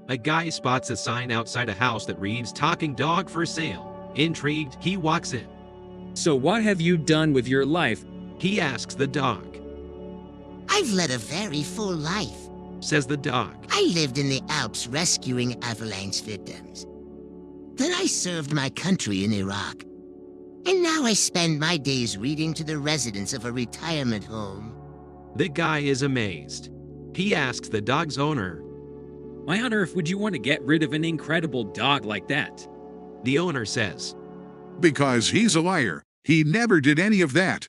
A guy spots a sign outside a house that reads "Talking Dog for Sale." Intrigued, he walks in. So what have you done with your life? He asks the dog. I've led a very full life, Says the dog. I lived in the Alps rescuing avalanche victims. Then I served my country in Iraq. And now I spend my days reading to the residents of a retirement home. The guy is amazed. He asks the dog's owner. Why on earth would you want to get rid of an incredible dog like that? The owner says. Because he's a liar. He never did any of that.